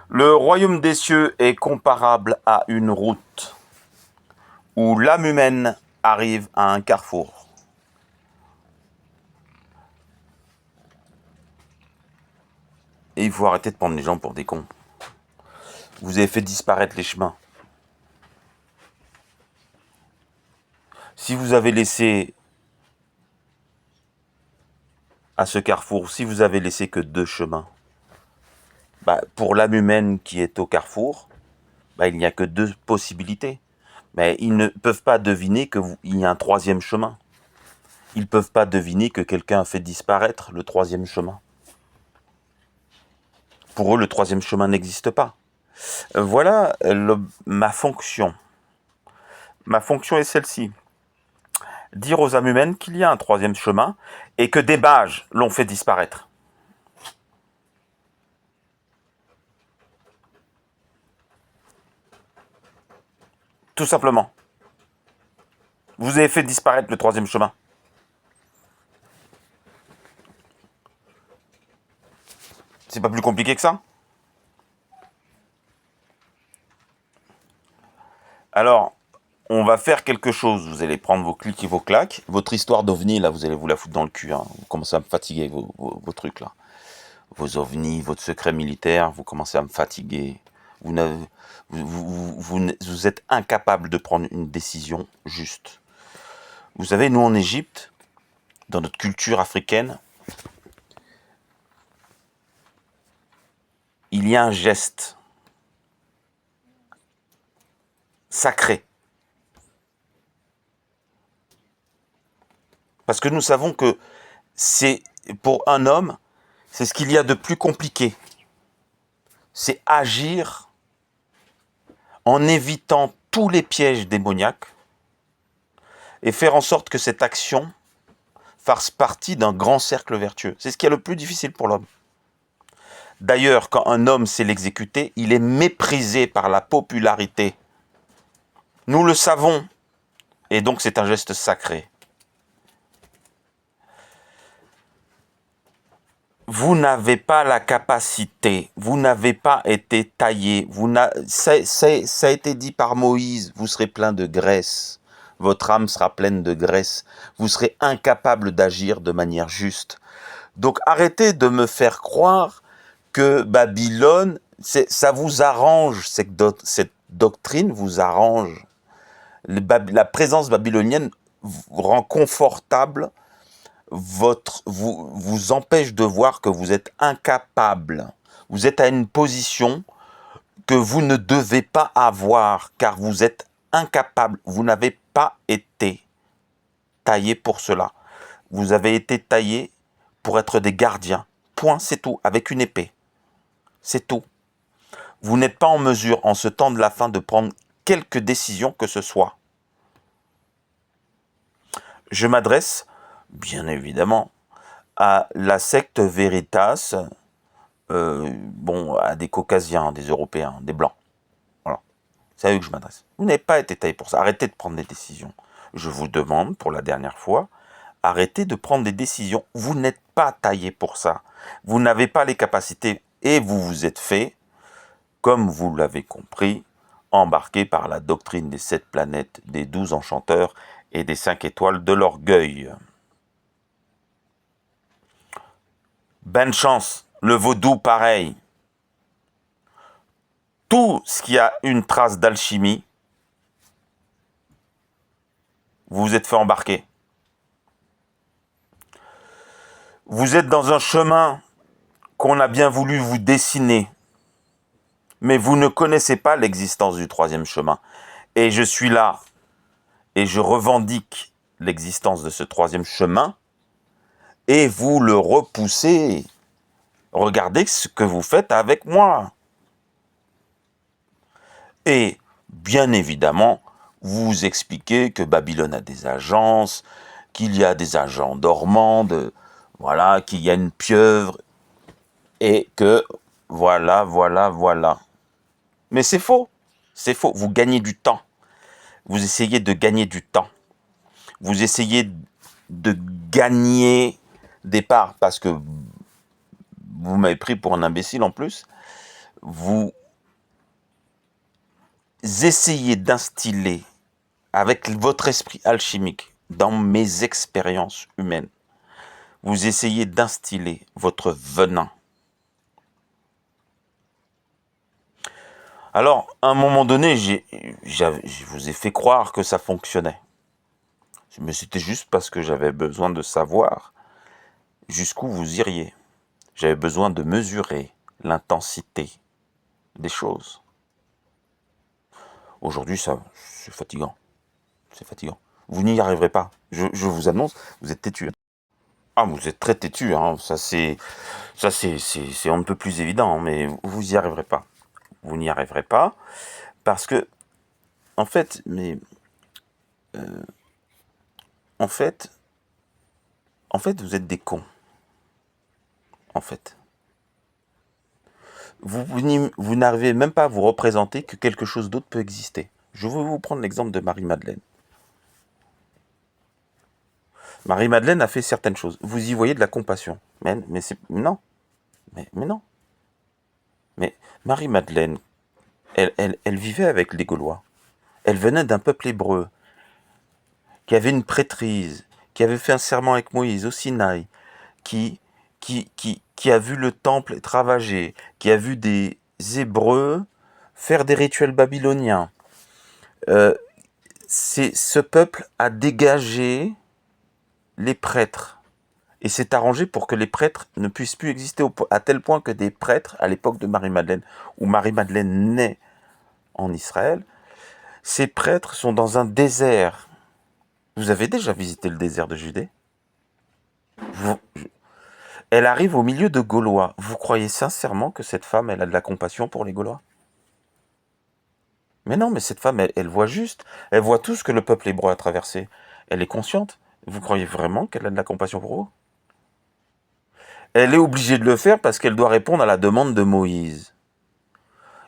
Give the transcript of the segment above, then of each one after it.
Le royaume des cieux est comparable à une route où l'âme humaine arrive à un carrefour. Et il faut arrêter de prendre les gens pour des cons. Vous avez fait disparaître les chemins. Si vous avez laissé à ce carrefour, si vous avez laissé que 2 chemins, pour l'âme humaine qui est au carrefour, il n'y a que 2 possibilités. Mais ils ne peuvent pas deviner qu'il y a un 3e chemin. Ils ne peuvent pas deviner que quelqu'un a fait disparaître le 3e chemin. Pour eux, le 3e chemin n'existe pas. Voilà ma fonction. Ma fonction est celle-ci. Dire aux âmes humaines qu'il y a un 3e chemin et que des mages l'ont fait disparaître. Tout simplement. Vous avez fait disparaître le 3e chemin. C'est pas plus compliqué que ça. Alors, on va faire quelque chose. Vous allez prendre vos clics et vos claques. Votre histoire d'ovni, là, vous allez vous la foutre dans le cul. Hein. Vous commencez à me fatiguer avec vos trucs, là. Vos ovnis, votre secret militaire, vous commencez à me fatiguer. Vous êtes incapable de prendre une décision juste. Vous savez, nous, en Égypte, dans notre culture africaine, il y a un geste sacré. Parce que nous savons que c'est, pour un homme, c'est ce qu'il y a de plus compliqué. C'est agir en évitant tous les pièges démoniaques et faire en sorte que cette action fasse partie d'un grand cercle vertueux. C'est ce qui est le plus difficile pour l'homme. D'ailleurs, quand un homme sait l'exécuter, il est méprisé par la popularité. Nous le savons, et donc c'est un geste sacré. Vous n'avez pas la capacité, vous n'avez pas été taillé, ça a été dit par Moïse, vous serez plein de graisse, votre âme sera pleine de graisse, vous serez incapable d'agir de manière juste. Donc arrêtez de me faire croire que Babylone, ça vous arrange, cette doctrine vous arrange. La présence babylonienne vous rend confortable, vous empêche de voir que vous êtes incapable. Vous êtes à une position que vous ne devez pas avoir, car vous êtes incapable. Vous n'avez pas été taillé pour cela. Vous avez été taillé pour être des gardiens. Point, c'est tout, avec une épée. C'est tout. Vous n'êtes pas en mesure, en ce temps de la fin, de prendre quelque décision que ce soit. Je m'adresse, bien évidemment, à la secte Veritas, à des Caucasiens, des Européens, des Blancs. Voilà. C'est à eux que je m'adresse. Vous n'avez pas été taillé pour ça. Arrêtez de prendre des décisions. Je vous demande, pour la dernière fois, arrêtez de prendre des décisions. Vous n'êtes pas taillé pour ça. Vous n'avez pas les capacités et vous vous êtes fait, comme vous l'avez compris, embarqué par la doctrine des 7 planètes, des 12 enchanteurs et des 5 étoiles de l'orgueil. Ben chance, le vaudou pareil. Tout ce qui a une trace d'alchimie, vous vous êtes fait embarquer. Vous êtes dans un chemin qu'on a bien voulu vous dessiner, mais vous ne connaissez pas l'existence du 3e chemin. Et je suis là, et je revendique l'existence de ce 3e chemin, et vous le repoussez. Regardez ce que vous faites avec moi. Et, bien évidemment, vous expliquez que Babylone a des agences, qu'il y a des agents dormants, qu'il y a une pieuvre, et que voilà. Mais c'est faux. C'est faux. Vous gagnez du temps. Vous essayez de gagner du temps. Vous essayez de gagner des parts parce que vous m'avez pris pour un imbécile en plus. vous essayez d'instiller avec votre esprit alchimique dans mes expériences humaines, vous essayez d'instiller votre venin. Alors, à un moment donné, je vous ai fait croire que ça fonctionnait. Mais c'était juste parce que j'avais besoin de savoir jusqu'où vous iriez. J'avais besoin de mesurer l'intensité des choses. Aujourd'hui, c'est fatigant. C'est fatigant. Vous n'y arriverez pas. Je vous annonce, vous êtes têtu. Ah, vous êtes très têtu, hein. C'est on ne peut plus évident, mais vous n'y arriverez pas. Vous n'y arriverez pas parce que, en fait, en fait, vous êtes des cons. En fait, vous n'arrivez même pas à vous représenter que quelque chose d'autre peut exister. Je veux vous prendre l'exemple de Marie-Madeleine. Marie-Madeleine a fait certaines choses. Vous y voyez de la compassion. Mais c'est... Non. Mais non. Mais Marie-Madeleine, elle vivait avec les Gaulois. Elle venait d'un peuple hébreu, qui avait une prêtrise, qui avait fait un serment avec Moïse au Sinaï, qui a vu le temple être ravagé, qui a vu des Hébreux faire des rituels babyloniens. Ce peuple a dégagé les prêtres et s'est arrangé pour que les prêtres ne puissent plus exister à tel point que des prêtres, à l'époque de Marie-Madeleine, où Marie-Madeleine naît en Israël, ces prêtres sont dans un désert. Vous avez déjà visité le désert de Judée? Elle arrive au milieu de Gaulois. Vous croyez sincèrement que cette femme, elle a de la compassion pour les Gaulois? Mais non, mais cette femme, elle voit juste. Elle voit tout ce que le peuple hébreu a traversé. Elle est consciente. Vous croyez vraiment qu'elle a de la compassion pour eux? Elle est obligée de le faire parce qu'elle doit répondre à la demande de Moïse.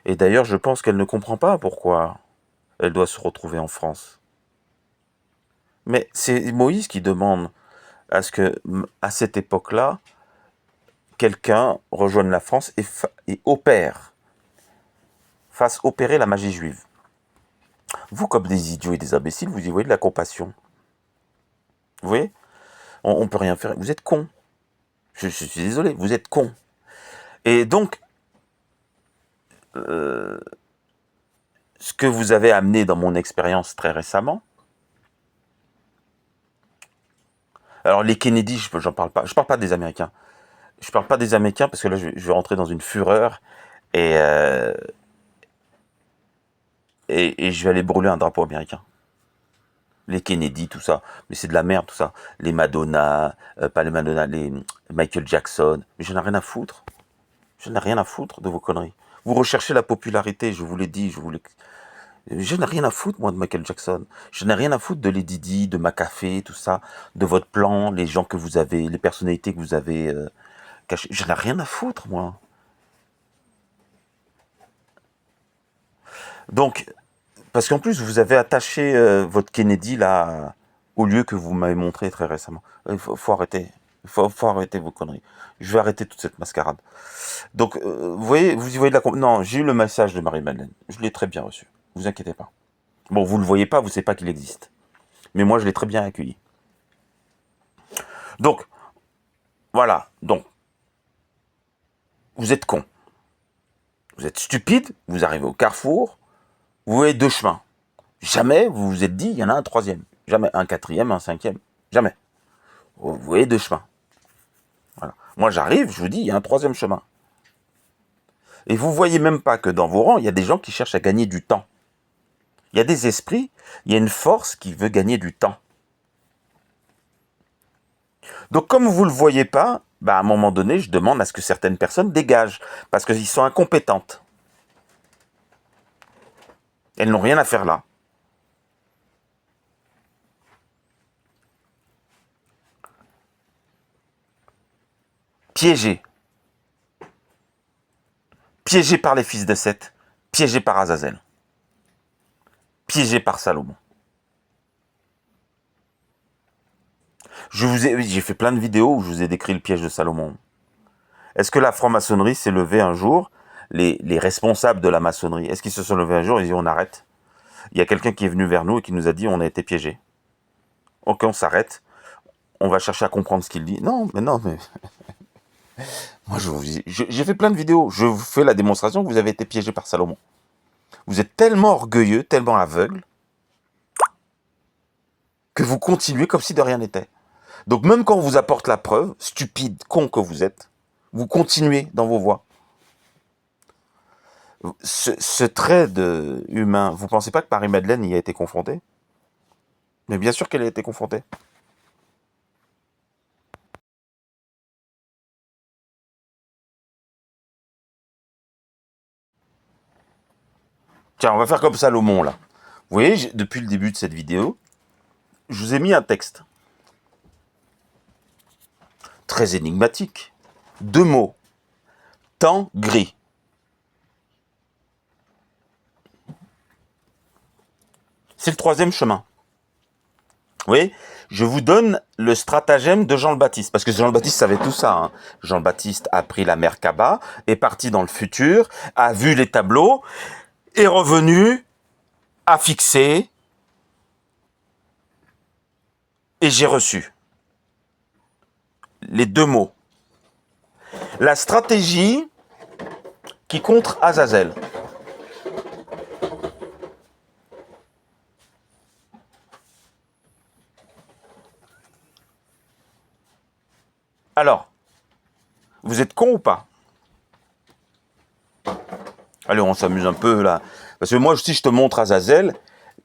Et d'ailleurs, je pense qu'elle ne comprend pas pourquoi elle doit se retrouver en France. Mais c'est Moïse qui demande à ce que, à cette époque-là, quelqu'un rejoigne la France et fasse opérer la magie juive. Vous, comme des idiots et des imbéciles, vous y voyez de la compassion. Vous voyez? On peut rien faire. Vous êtes cons. Je suis désolé, vous êtes cons. Et donc, ce que vous avez amené dans mon expérience très récemment, alors les Kennedy, j'en parle pas. Je parle pas des Américains. Je parle pas des Américains parce que là, je vais rentrer dans une fureur et, et je vais aller brûler un drapeau américain. Les Kennedy, tout ça. Mais c'est de la merde, tout ça. Les Madonna, pas les Madonna, les Michael Jackson. Mais j'en ai rien à foutre. Je n'ai rien à foutre de vos conneries. Vous recherchez la popularité, je vous l'ai dit, je n'ai rien à foutre, moi, de Michael Jackson. Je n'ai rien à foutre de Lady Di, de Macafé, tout ça, de votre plan, les gens que vous avez, les personnalités que vous avez cachées. Je n'ai rien à foutre, moi. Donc, parce qu'en plus, vous avez attaché votre Kennedy, là, au lieu que vous m'avez montré très récemment. Il faut arrêter. Faut arrêter vos conneries. Je vais arrêter toute cette mascarade. Donc, vous voyez, vous y voyez de la... Non, j'ai eu le message de Marie-Madeleine. Je l'ai très bien reçu. Vous inquiétez pas. Bon, vous le voyez pas, vous savez pas qu'il existe. Mais moi, je l'ai très bien accueilli. Donc, voilà. Donc, vous êtes con. Vous êtes stupide. Vous arrivez au carrefour. Vous voyez deux chemins. Jamais vous vous êtes dit, il y en a un troisième. Jamais un quatrième, un cinquième. Jamais. Vous voyez deux chemins. Voilà. Moi, j'arrive, je vous dis, il y a un troisième chemin. Et vous voyez même pas que dans vos rangs, il y a des gens qui cherchent à gagner du temps. Il y a des esprits, il y a une force qui veut gagner du temps. Donc comme vous ne le voyez pas, à un moment donné, je demande à ce que certaines personnes dégagent, parce qu'ils sont incompétentes. Elles n'ont rien à faire là. Piégées. Piégées par les fils de Seth, piégées par Azazel, piégées par Salomon. J'ai fait plein de vidéos où je vous ai décrit le piège de Salomon. Est-ce que la franc-maçonnerie s'est levée un jour, les responsables de la maçonnerie, est-ce qu'ils se sont levés un jour et ils disent on arrête? Il y a quelqu'un qui est venu vers nous et qui nous a dit on a été piégés. Ok, on s'arrête. On va chercher à comprendre ce qu'il dit. Non, mais moi j'ai fait plein de vidéos. Je vous fais la démonstration que vous avez été piégé par Salomon. Vous êtes tellement orgueilleux, tellement aveugle, que vous continuez comme si de rien n'était. Donc même quand on vous apporte la preuve, stupide, con que vous êtes, vous continuez dans vos voies. Ce trait humain, vous pensez pas que Marie-Madeleine y a été confrontée? Mais bien sûr qu'elle a été confrontée. Tiens, on va faire comme Salomon, là. Vous voyez, depuis le début de cette vidéo, je vous ai mis un texte. Très énigmatique. 2 mots. Temps gris. C'est le 3e chemin. Vous voyez, je vous donne le stratagème de Jean le Baptiste, parce que Jean le Baptiste savait tout ça. Hein. Jean le Baptiste a pris la mer Kaba, est parti dans le futur, a vu les tableaux, est revenu, a fixé, et j'ai reçu les 2 mots. La stratégie qui contre Azazel. Alors, vous êtes con ou pas? Allez, on s'amuse un peu là. Parce que moi, si je te montre Azazel,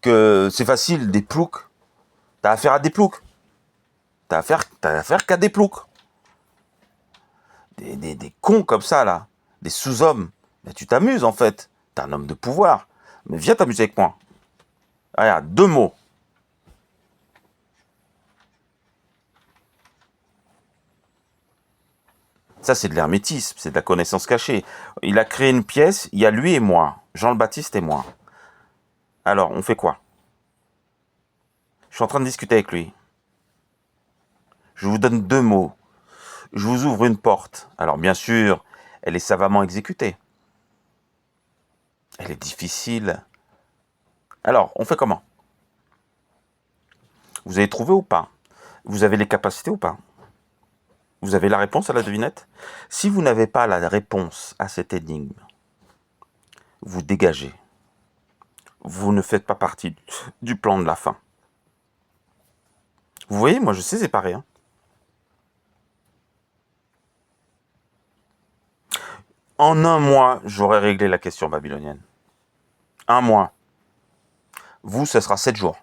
que c'est facile, des ploucs, t'as affaire à des ploucs. T'as affaire qu'à des ploucs. Des cons comme ça, là. Des sous-hommes. Mais tu t'amuses, en fait. T'es un homme de pouvoir. Mais viens t'amuser avec moi. Regarde, 2 mots. Ça, c'est de l'hermétisme, c'est de la connaissance cachée. Il a créé une pièce, il y a lui et moi. Jean le Baptiste et moi. Alors, on fait quoi? Je suis en train de discuter avec lui. Je vous donne 2 mots. Je vous ouvre une porte. Alors, bien sûr, elle est savamment exécutée. Elle est difficile. Alors, on fait comment? Vous avez trouvé ou pas? Vous avez les capacités ou pas? Vous avez la réponse à la devinette? Si vous n'avez pas la réponse à cette énigme, vous dégagez. Vous ne faites pas partie du plan de la fin. Vous voyez, moi je sais séparer. Hein. En 1 mois, j'aurai réglé la question babylonienne. 1 mois. Vous, ce sera 7 jours.